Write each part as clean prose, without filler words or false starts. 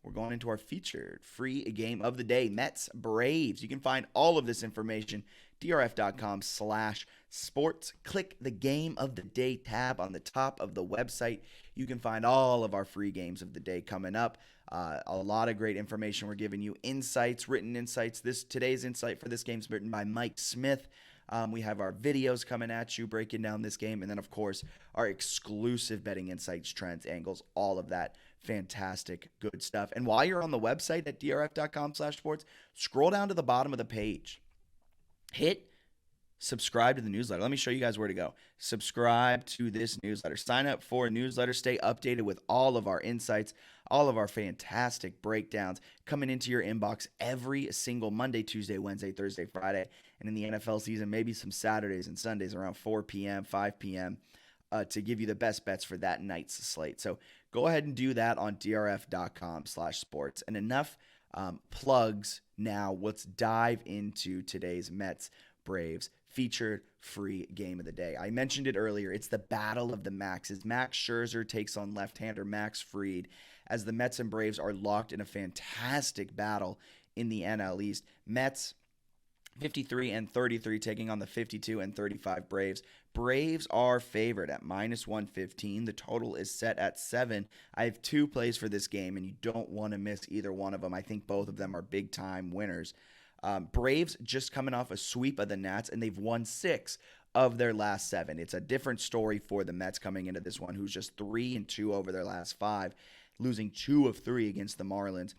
we're going into our featured free game of the day, Mets Braves. You can find all of this information, drf.com/sports. Click the game of the day tab on the top of the website. You can find all of our free games of the day coming up. A lot of great information we're giving you, insights, written insights. Today's insight for this game is written by Mike Smith. We have our videos coming at you breaking down this game, and then of course our exclusive betting insights, trends, angles, all of that fantastic good stuff. And while you're on the website at drf.com/sports, scroll down to the bottom of the page, hit subscribe to the newsletter. Let me show you guys where to go. Subscribe to this newsletter. Sign up for a newsletter. Stay updated with all of our insights, all of our fantastic breakdowns coming into your inbox every single Monday, Tuesday, Wednesday, Thursday, Friday, and in the NFL season, maybe some Saturdays and Sundays around 4 p.m., 5 p.m. To give you the best bets for that night's slate. So go ahead and do that on drf.com/sports. And enough plugs now. Let's dive into today's Mets Braves featured free game of the day. I mentioned it earlier. It's the battle of the Maxes. Max Scherzer takes on left-hander Max Fried as the Mets and Braves are locked in a fantastic battle in the NL East. Mets 53-33 taking on the 52-35 Braves. Braves are favored at -115. The total is set at 7. I have 2 plays for this game, and you don't want to miss either one of them. I think both of them are big-time winners. Braves just coming off a sweep of the Nats, and they've won 6 of their last 7. It's a different story for the Mets coming into this one, who's just 3-2 over their last 5, losing 2 of 3 against the Marlins.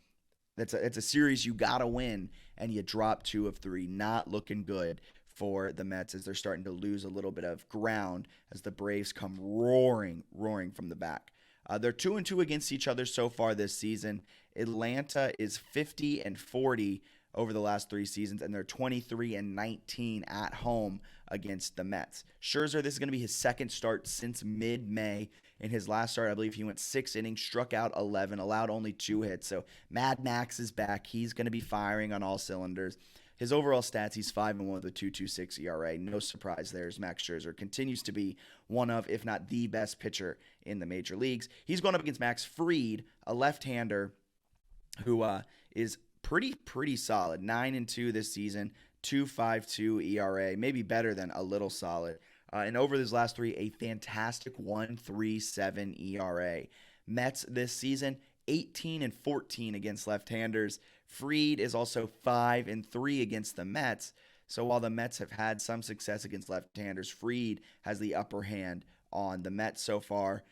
It's a series you got to win, and you drop 2 of 3. Not looking good for the Mets as they're starting to lose a little bit of ground as the Braves come roaring from the back. They're 2-2 against each other so far this season. Atlanta is 50-40 over the last 3 seasons, and they're 23-19 at home against the Mets. Scherzer, this is going to be his second start since mid-May. In his last start, I believe he went 6 innings, struck out 11, allowed only 2 hits. So Mad Max is back. He's going to be firing on all cylinders. His overall stats, he's 5-1 with a 2.26 ERA. No surprise there as Max Scherzer continues to be one of, if not the best pitcher in the major leagues. He's going up against Max Fried, a left-hander who is pretty solid. 9-2 this season, 2.52 ERA, maybe better than a little solid. And over his last 3, a fantastic 1.37 ERA. Mets this season, 18-14 against left-handers. Fried is also 5-3 against the Mets. So while the Mets have had some success against left-handers, Fried has the upper hand on the Mets so far.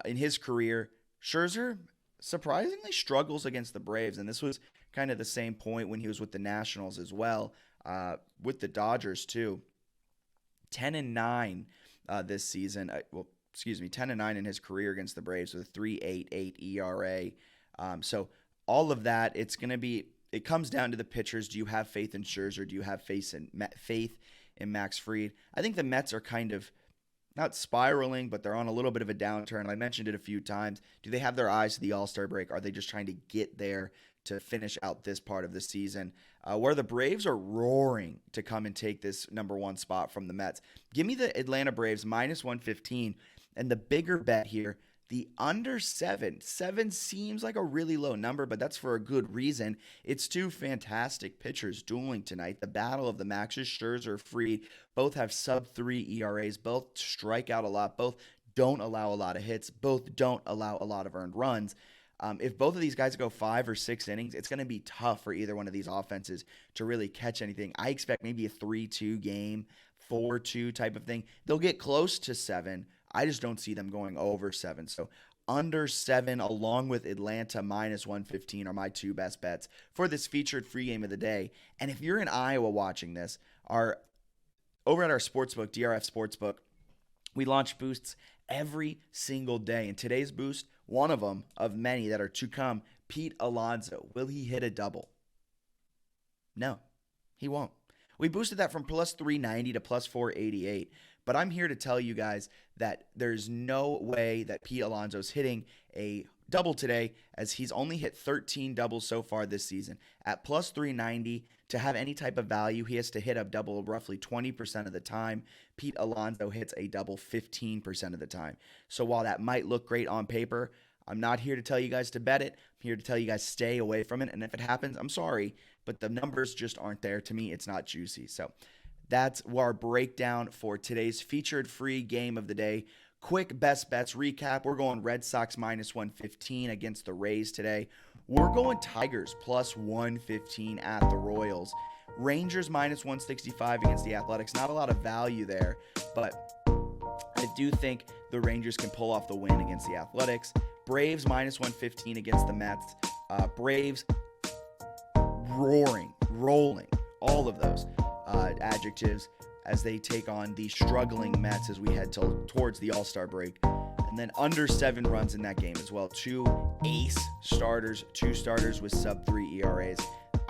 In his career, Scherzer surprisingly struggles against the Braves, and this was kind of the same point when he was with the Nationals as well, with the Dodgers too. 10-9 this season. 10-9 in his career against the Braves with a 3.88 ERA. So all of that, it comes down to the pitchers. Do you have faith in Scherzer? Do you have faith in Max Fried? I think the Mets are kind of not spiraling, but they're on a little bit of a downturn. I mentioned it a few times. Do they have their eyes to the All-Star break? Are they just trying to get there to finish out this part of the season? Where the Braves are roaring to come and take this number 1 spot from the Mets. Give me the Atlanta Braves -115. And the bigger bet here, the under 7. 7 seems like a really low number, but that's for a good reason. It's 2 fantastic pitchers dueling tonight. The battle of the Maxes, Scherzer, Fried, both have sub-3 ERAs. Both strike out a lot. Both don't allow a lot of hits. Both don't allow a lot of earned runs. If both of these guys go 5 or 6 innings, it's going to be tough for either one of these offenses to really catch anything. I expect maybe a 3-2 game, 4-2 type of thing. They'll get close to 7. I just don't see them going over 7. So under 7 along with Atlanta -115 are my 2 best bets for this featured free game of the day. And if you're in Iowa watching this, over at our sportsbook, DRF Sportsbook, we launch boosts every single day. And today's boost, one of them of many that are to come, Pete Alonso. Will he hit a double? No, he won't. We boosted that from +390 to +488. But I'm here to tell you guys that there's no way that Pete Alonso's hitting a double today, as he's only hit 13 doubles so far this season. At +390, to have any type of value, he has to hit a double roughly 20% of the time. Pete Alonso hits a double 15% of the time. So while that might look great on paper, I'm not here to tell you guys to bet it. I'm here to tell you guys stay away from it. And if it happens, I'm sorry, but the numbers just aren't there. To me, it's not juicy. So that's our breakdown for today's featured free game of the day. Quick best bets recap. We're going Red Sox minus 115 against the Rays today. We're going Tigers plus 115 at the Royals. Rangers minus 165 against the Athletics. Not a lot of value there, but I do think the Rangers can pull off the win against the Athletics. Braves minus 115 against the Mets. Braves roaring, rolling, all of those adjectives as they take on the struggling Mets as we head towards the All-Star break. And then under 7 runs in that game as well. 2 ace starters, 2 starters with sub-3 ERAs.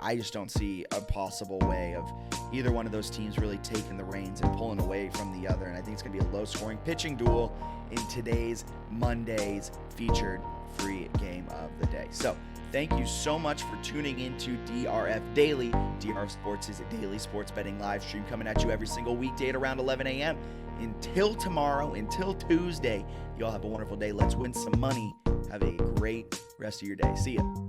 I just don't see a possible way of either one of those teams really taking the reins and pulling away from the other. And I think it's going to be a low-scoring pitching duel in today's Monday's featured free game of the day. So thank you so much for tuning into DRF Daily. DRF Sports is a daily sports betting live stream coming at you every single weekday at around 11 a.m. Until tomorrow, until Tuesday, you all have a wonderful day. Let's win some money. Have a great rest of your day. See ya.